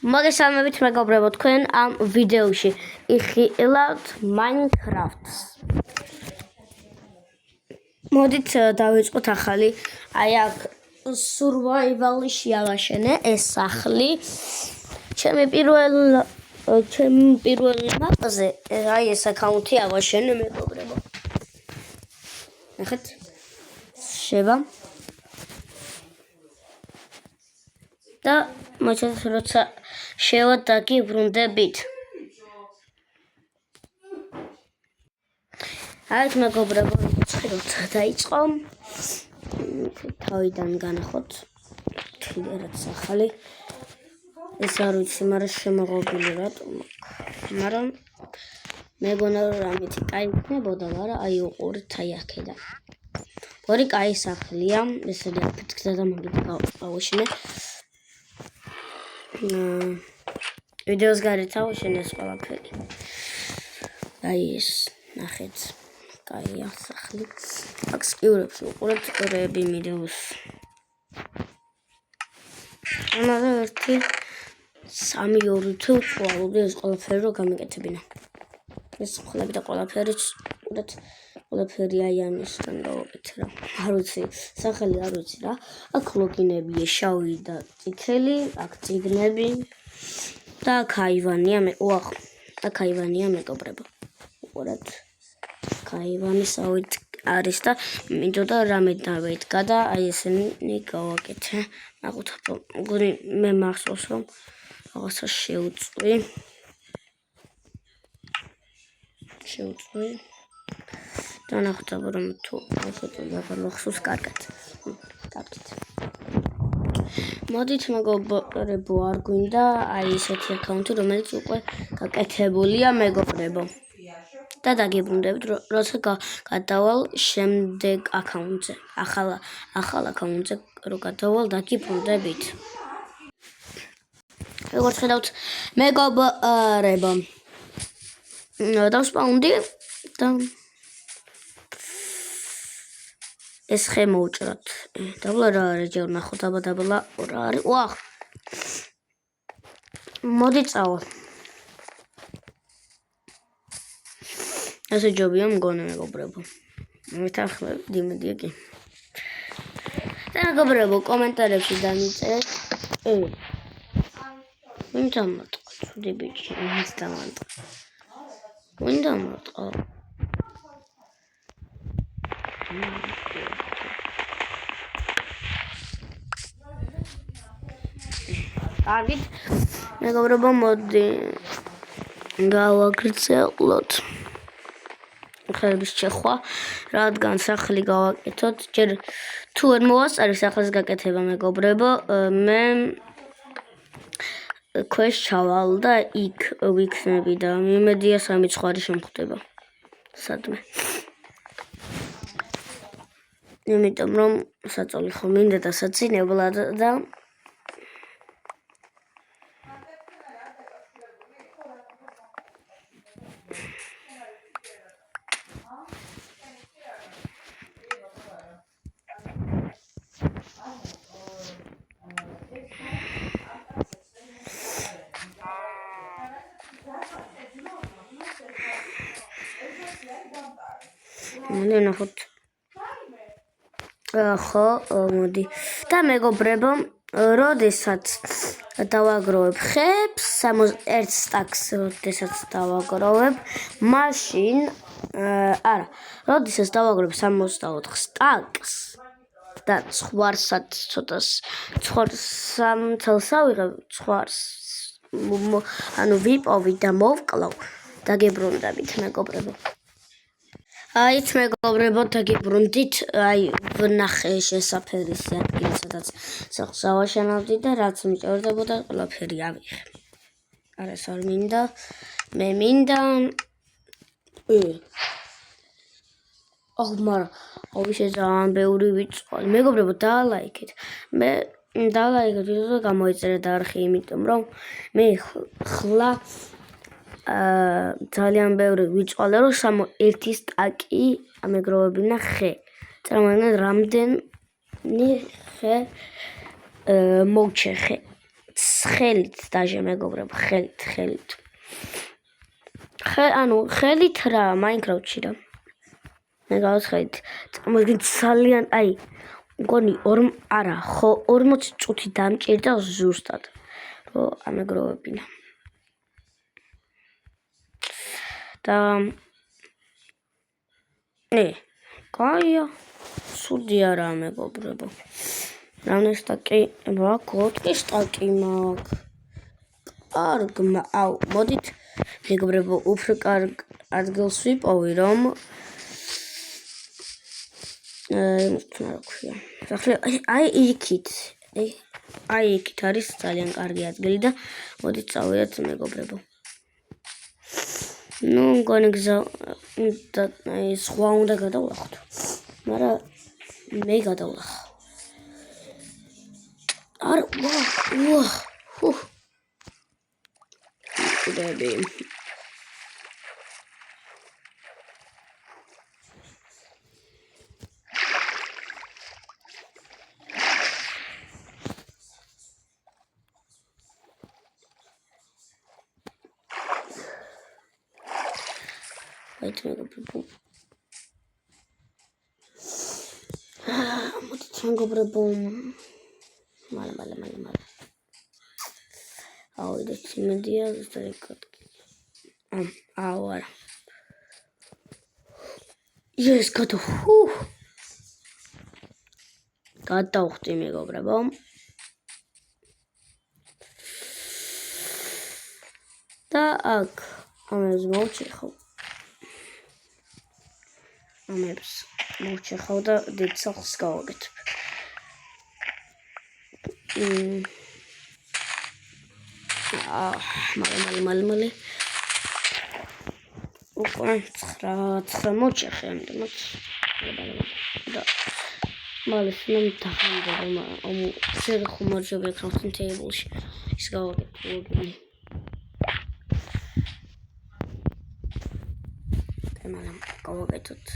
მოგესალმებით მეგობრებო, თქვენ ამ ვიდეოში იხილავთ Minecraft-ს. მოდით დავიწყოთ ახალი. აი აქ survival-ში ავაშენე ეს სახლი. ჩემი პირველი მაპზე აი ეს აკაუნთი ავაშენე მეგობრებო. ნახეთ. შევა. და მოჩვენეთ როცა შევადაგიბრუნდებით. აი მეგობრებო, ხედავთ დაიწყო. თავიდან განახოთ თლიერად სახალი. ეს არ ვიცი, მაგრამ შემოღობილი რატომ. მაგრამ მეგონა რომ ამით კაი იქნებოდა, მაგრამ აი უყურეთ აი აქედან. ორი კაი სახლია, ესე დაფიქრდა და მოგეთ გავუშინე. ვიდეოს გარეთ ავაშენე ეს ყველაფერი. აი ეს ნახეთ. კაია სახლი. აქ სკიურებს უყურეთ ყურები მიდევს. მაგრამ 1 3 2 თუ ყოლობდი ეს ყველაფერი რო გამეკეთებინა. ეს ხლები და ყველაფერი უყურეთ. ყველაფერი აი ამისგან გავაკეთე რა. არ ვიცი, სახელი არ ვიცი რა. აქ ლოგინებია შავი და წითელი, აქ წიგნები და აქ აივანია აქ აივანია მეგობრებო. უყურეთ. აივანი სავით არის და მინდოდა რამე დავედგა და აი ესენი გავაკეთე. ნახოთ, მე მახსოვს რომ რაღაცა შეუწვი. და ნახოთ რომ თუ შეწვია აღარ მახსოვს კარგად. მოდით მეგობრებო, არ გვინდა აი ესეთი აკაუნთი, რომელიც უკვე გაკეთებულია მეგობრებო. და დაგიბრუნდებით, როცა გადავალ შემდეგ აკაუნტზე. ახალ აკაუნტზე რო გადავალ, დაგიბრუნდებით. როგორც ხედავთ, მეგობრებო. დავსპაუნდი და ეს ხე მოვჭრათ. დაბლა რა არის, ჯერ ნახოთ დაბლა რა არის. ვახ. მოდი წავალ. ასე ჯობია მგონი მეგობრებო. მეთანხმები იმედი კი. და მეგობრებო, კომენტარებში დამიწერეთ. ვინ დამატყვა? ცუდი ბიჭი, ვინც დამატყვა? ვინ დამატყვა? კარგით, მეგობრებო, მოდი გავაგრძელოთ. ხელების შეხვა, რადგან სახლი გავაკეთოთ, ჯერ თუ ვერ მოვასწარი სახლის გაკეთება მეგობრებო, მე ქვეშ ჩავალ და იქ ვიქნები და მიმედია 3 ცხვარი შემხვდება. სადმე. იმიტომ რომ საწოლი ხომ მინდა და საცინებლად და ნახოთ. ხო, მოდი. და მეგობრებო, როდესაც დავაგროვებ ხებს, 61 სტაკს როდესაც დავაგროვებ, მაშინ როდესაც დავაგროვებ 64 სტაკს და ცხვარსაც ცოტას ცხვარს ავიღებ, ცხვარს ანუ ვიპოვი და მოვკლავ, დაგიბრუნდებით მეგობრებო. აიც მეგობრებო, დაგიბრუნდით, აი ვნახე შესაფერის ადგილი, სადაც სახლს ავაშენავდი და რაც მიჭირდებოდა, ყველაფერი ავიღე. არას არ მინდა, მე მინდა. მაგრამ აუვიშე ძალიან ბევრი ვიწყვალ. მეგობრებო, დაალაიქეთ. მე დაალაიქეთ ვიდეო და გამოიწერეთ არხი, იმიტომ რომ მე ხლა ძალიან ბევრი ვიწყვალე რომ 1 სტაკი ამეგროვებინა ხე. წარმოიდგინეთ რამდენი ხე მოვჩე ხე. ხელით დაჟე მეგობრებო, ხელით. ხელით რა, Minecraft-ში რა. მე გავაცხადეთ. წარმოიდგინეთ ძალიან, მგონი 40 წუთი დამჭირდა ზუსტად. რომ ამეგროვებინა. და კაია. სუდი არა მეგობრებო. რამე სტაკი, გოთკი სტაკი მაქვს. მოდით მეგობრებო, უფრო კარგ ადგილს ვიპოვი, რომ რა ქვია. იქით არის ძალიან კარგი ადგილი და მოდით წავიდეთ მეგობრებო. მგონი გზა სხვა უნდა გადავლახოთ. მაგრამ მე გადავლახავ. Baby. Wait a minute, people. Mala. This media is very good. Hour. Yes, got Გადავხდი მეგობრებო. და აქ ამებს მოვჭეხავ. და დიდ სახლს გავაკეთებ. მალე. უკვე 9 მოჭეხე ამიტომაც. და მალე დავხმარებ შეგხმარჯობ crafting table-ში. ის გავაკეთე. გავაკეთოთ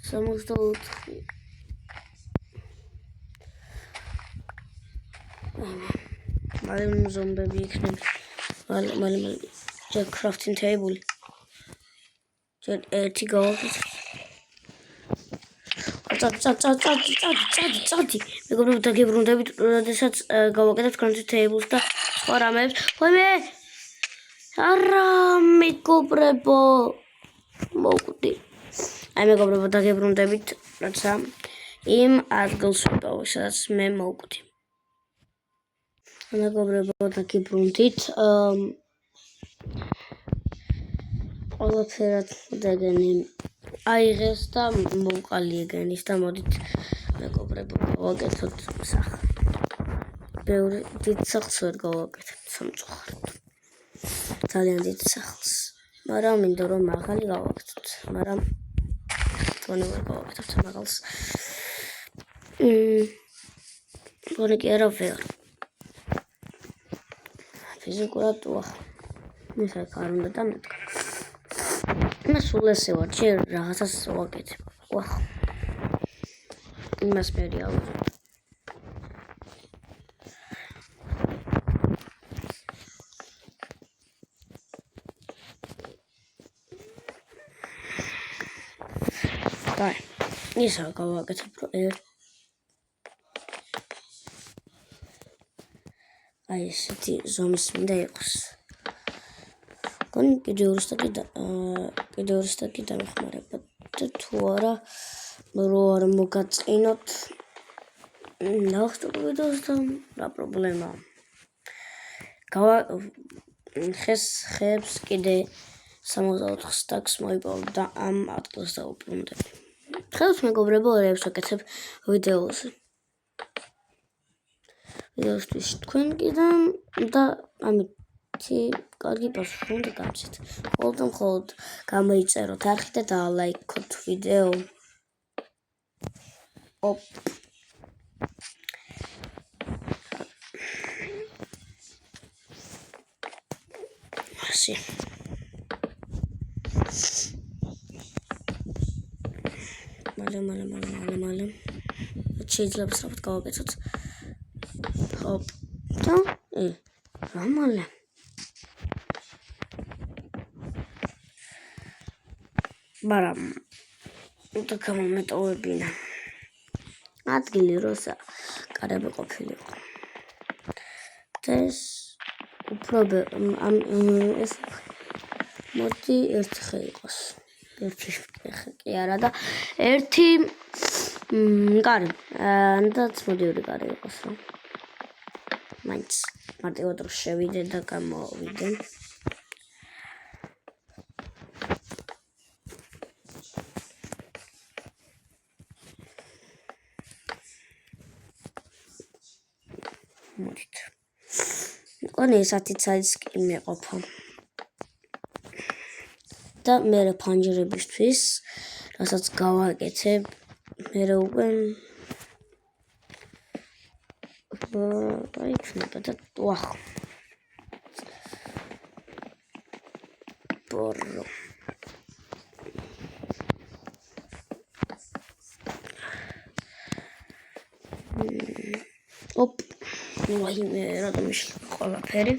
64. მალე ზომბები იქნება. მალე ჯერ crafting table. ჯერ ერთი გავაკეთე. წადი. მეგობრებო, დაგებრუნდებით, როდესაც გავაკეთებთ crafting tables და სხვა რამებს. არა მეგობრებო. მოვკვდი. მეგობრებო, დაგებრუნდებით, როცა იმ ადგილს ვიპოვე, სადაც მე მოვკვდი. მეგობრებო, დაგებრუნდით. ყველაფერად დეგენი აიღეს და მოვყალი ეგენის და მოდით მეგობრებო, გავაკეთოთ სახლი. ბევრი დიდ სახლს ვერ გავაკეთებთ სამწუხაროდ. ძალიან დიდ სახლს. მაგრამ მინდა რომ მაღალი გავაკეთოთ. მაგრამ თქონი ვერ გავაკეთოთ მაღალს. მგონი კი არა ვერ. ფიზიკურად ვახ. მისაკ არ უნდა დამეთქვა. სულ ესე ვარ, ჯერ რაღაცას ვაკეთებ. ვახ. იმას მერი ავიღებ. ისა გავაკეთებ, რომ ესეთი ზომის მინდა იყოს. კიდევ ორი სტაკი დამეხმარება და თუ არა რო არ მოგაწინოთ ნახტობ ვიდეოს და რა პრობლემაა. ხებს კიდე 64 სტაკს მოიპოვებ და ამ ადგილს დავუბრუნდები. ხევს მეგობრებო, ორებს ვაკეთებ ვიდეოზე. ვიდეოსთვის თქვენ კიდე და ამითი კარგი პასუხი უნდა გამცეთ. მხოლოდ გამოიწეროთ არხი და დალაიქოთ ვიდეო. ასე. მალე. შეიძლება სწრაფად გავაკეთოთ. რამალე მაგრამ და გამომეტოვებინა ადგილი როცა კარები ყოფილიყო ეს უფრო ეს მოდი ერთი ხე იყოს ერთი ხე კი არა და ერთი კარი და მოდი კარი იყოს რა მაინც მარტივად რო შევიდე და გამოვიდე მოდით კონე 10 საათის კი მეყოფა და მე ფანჯრებისთვის რასაც გავაკეთებ მე უკვე იქნება და ვახ ბორო ოპ ვაიმე რატომ მიშლა ყველაფერი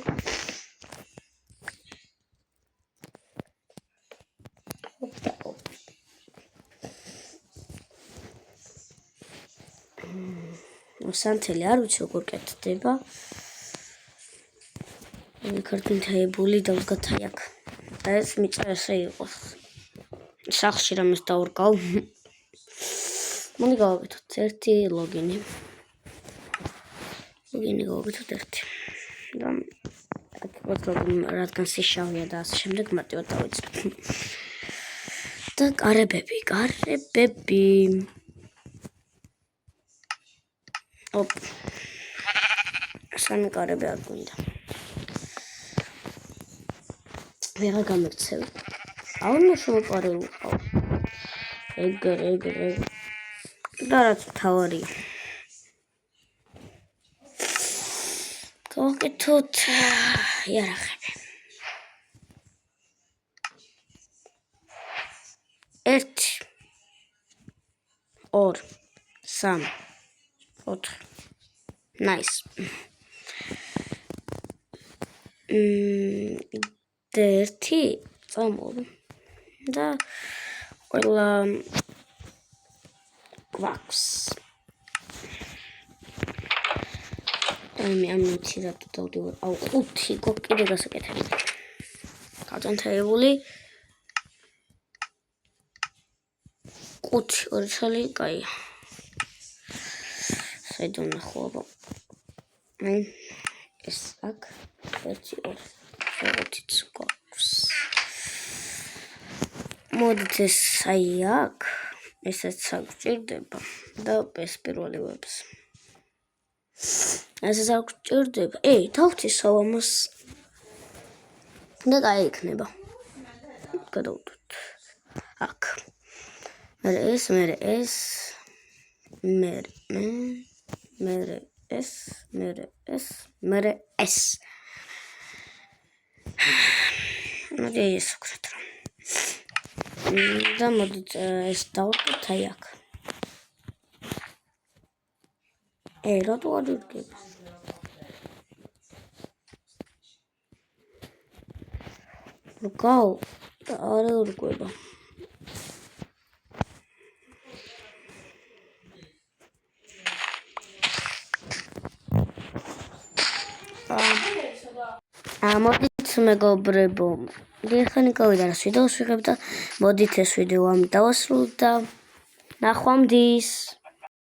სანთელი არ ვიცი როგორ კეთდება ქართლითაებული დავსგათა აქ და ეს მიწა ესე იყოს სახში რამეს დავრკავ მოდი გავაკეთოთ ერთი ლოგინი გავაკეთოთ ერთი და რადგან სიშავია და ასე შემდეგ მარტივად დავიწყებ და კარებები ოპ სამი კარები არ გვინდა ვეღარ გამექცევი აუნო შემოყარულ ვიყავ ეგრე და რაც თავარია გავაკეთოთ იარაღები 1 2 3 4 nice ერთი წამოვი და ყველა გვაქვს მე ამითი რატო დავდივარ აუ 5 გოგ კიდე გასაკეთებ გაძანთებული 5 ორი ცალი კაია საიდან ნახო ეს აქ 1 2 5 გვაქვს მოდით ეს აი აქ ესეც საგჭირდება და ეს პირველი ვებს ესეც საგჭირდება დავთისავ ამას და გაიქნება გადავდოთ აქ მე ეს მოდი ეს ვქნათ და მოდით ეს დავკეთ აი აქ რატო არ იდგება გაუ და არ ერკვება მოდით მეგობრებო ხანი გავიდა რას ვიდეოს ვიღებ და მოდით ეს ვიდეო ამ დავასრულოთ და ნახვამდის